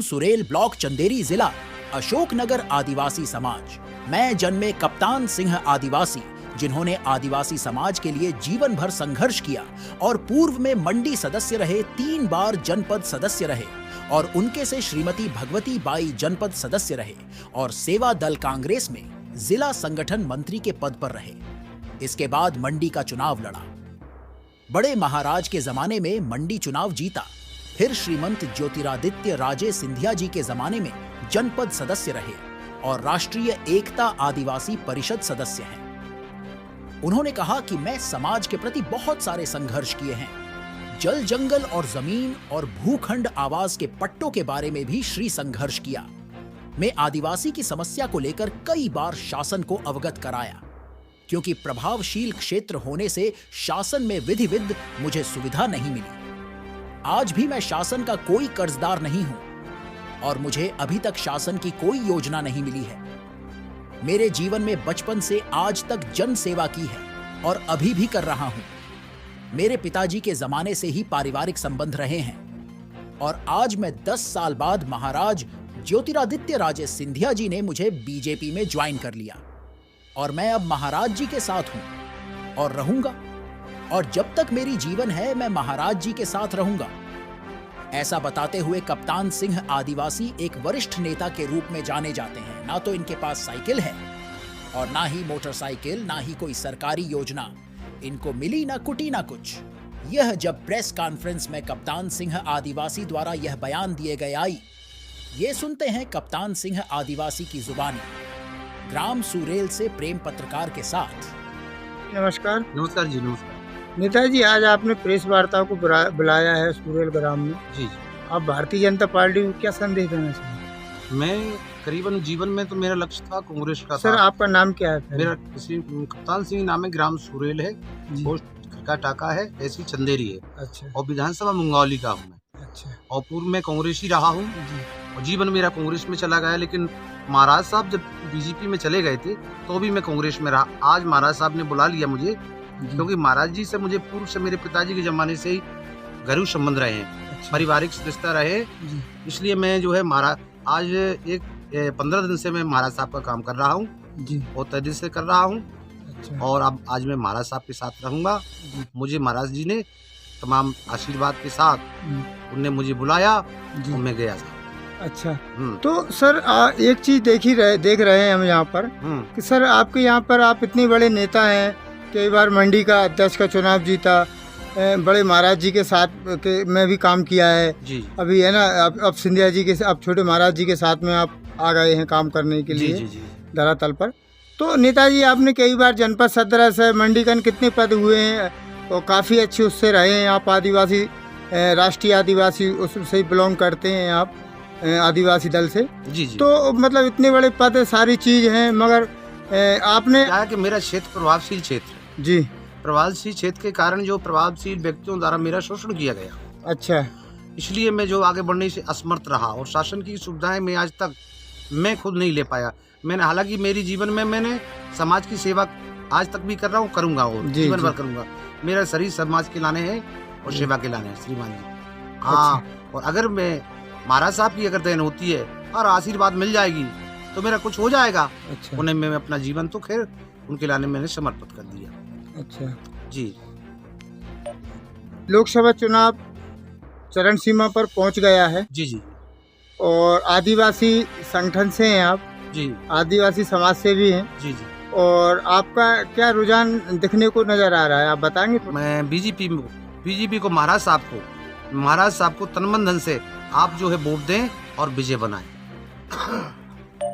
सुरेल ब्लॉक चंदेरी जिला अशोकनगर आदिवासी समाज। मैं जन्मे कप्तान सिंह आदिवासी, जिन्होंने आदिवासी समाज के लिए जीवन भर संघर्ष किया और पूर्व में मंडी सदस्य रहे, 3 बार जनपद सदस्य रहे और उनके से श्रीमती भगवती बाई जनपद सदस्य रहे और सेवा दल कांग्रेस में जिला संगठन मंत्री के पद पर रहे। इसके बाद मंडी का चुनाव लड़ा। बड़े महाराज के जमाने में मंडी चुनाव जीता। फिर श्रीमंत ज्योतिरादित्य राजे सिंधिया जी के जमाने में जनपद सदस्य रहे और राष्ट्रीय एकता आदिवासी परिषद सदस्य हैं। उन्होंने कहा कि मैं समाज के प्रति बहुत सारे संघर्ष किए हैं। जल, जंगल और जमीन और भूखंड आवास के पट्टों के बारे में भी श्री संघर्ष किया। मैं आदिवासी की समस्या को लेकर कई बार शासन को अवगत कराया, क्योंकि प्रभावशील क्षेत्र होने से शासन में विधिविध मुझे सुविधा नहीं मिली। आज भी मैं शासन का कोई कर्जदार नहीं हूं और मुझे अभी तक शासन की कोई योजना नहीं मिली है। मेरे जीवन में बचपन से आज तक जन सेवा की है और अभी भी कर रहा हूं। मेरे पिताजी के जमाने से ही पारिवारिक संबंध रहे हैं और आज मैं 10 साल बाद महाराज ज्योतिरादित्य राजे सिंधिया जी ने मुझे बीजेपी में ज्वाइन कर लिया और मैं अब महाराज जी के साथ हूं और रहूंगा, और जब तक मेरी जीवन है मैं महाराज जी के साथ रहूंगा। ऐसा बताते हुए कप्तान सिंह आदिवासी एक वरिष्ठ नेता के रूप में जाने जाते हैं। ना तो इनके पास साइकिल है और ना ही मोटरसाइकिल, ना ही कोई सरकारी योजना इनको मिली, ना कुटी ना कुछ। यह जब प्रेस कॉन्फ्रेंस में कप्तान सिंह आदिवासी द्वारा यह बयान दिए गए आई, ये सुनते हैं कप्तान सिंह आदिवासी की जुबानी, ग्राम सुरेल से प्रेम पत्रकार के साथ। नमस्कार। नमस्कार जी। नमस्कार नेताजी, आज आपने प्रेस वार्ता को बुलाया है सुरेल ग्राम में। जी। आप भारतीय जनता पार्टी को क्या संदेश देना चाहेंगे? मैं करीबन जीवन में तो मेरा लक्ष्य था कांग्रेस का। सर, आपका नाम क्या है? मेरा कप्तान सिंह नाम है, ग्राम सुरेल है, पोस्ट खरका टाका है, तहसील चंदेरी है। अच्छा। और विधानसभा मुंगौली का हूँ मैं। अच्छा। और पूर्व में कांग्रेसी रहा हूँ और जीवन मेरा कांग्रेस में चला गया। लेकिन महाराज साहब जब बीजेपी में चले गए थे तो भी मैं कांग्रेस में रहा। आज महाराज साहब ने बुला लिया मुझे, क्योंकि महाराज जी से मुझे पूर्व से मेरे पिताजी के जमाने से ही घरेलू संबंध रहे हैं। अच्छा। पारिवारिक रिश्ता रहे, इसलिए मैं जो है महाराज आज 15 दिन से मैं महाराज साहब का काम कर रहा हूँ और तय दिल से कर रहा हूँ। अच्छा। और अब आज मैं महाराज साहब के साथ रहूंगा। मुझे महाराज जी ने तमाम आशीर्वाद के साथ उनने मुझे बुलाया और मैं गया था। अच्छा। तो सर, एक चीज देख रहे हैं हम यहाँ पर कि सर आपके यहाँ पर आप इतने बड़े नेता हैं, कई बार मंडी का अध्यक्ष का चुनाव जीता, बड़े महाराज जी के साथ में भी काम किया है जी। अभी है ना, अब सिंधिया जी के, अब छोटे महाराज जी के साथ में आप आ गए हैं काम करने के लिए धरातल पर। तो नेताजी, आपने कई बार जनपद सदस्य, मंडीकन कितने पद हुए हैं और काफ़ी अच्छे उससे रहे हैं। आप आदिवासी, राष्ट्रीय आदिवासी उससे बिलोंग करते हैं आप, आदिवासी दल से। जी। तो मतलब इतने बड़े पद, सारी चीज़ हैं, मगर आपने कहा कि मेरा क्षेत्र प्रभावशील क्षेत्र जी, प्रभावशील क्षेत्र के कारण जो प्रभावशील व्यक्तियों द्वारा मेरा शोषण किया गया। अच्छा। इसलिए मैं जो आगे बढ़ने से असमर्थ रहा और शासन की सुविधाएं मैं आज तक मैं खुद नहीं ले पाया। मैंने, हालांकि मेरी जीवन में मैंने समाज की सेवा आज तक भी कर रहा हूँ, करूँगा और जीवन भर करूँगा। मेरा शरीर समाज के लाने हैं और सेवा के लाने हैं श्रीमान जी। हाँ। और अगर मैं महाराज साहब की अगर देन होती है और आशीर्वाद मिल जाएगी तो मेरा कुछ हो जाएगा। अच्छा। उन्हें मैं अपना जीवन तो खैर उनके लाने मैंने समर्पित कर दिया। अच्छा जी। लोकसभा चुनाव चरण सीमा पर पहुंच गया है। जी जी। और आदिवासी संगठन से हैं आप जी, आदिवासी समाज से भी हैं जी जी। और आपका क्या रुझान दिखने को नजर आ रहा है, आप बताएंगे? मैं बीजेपी को महाराज साहब को तन मन धन से आप जो है वोट दें और विजय बनाएं।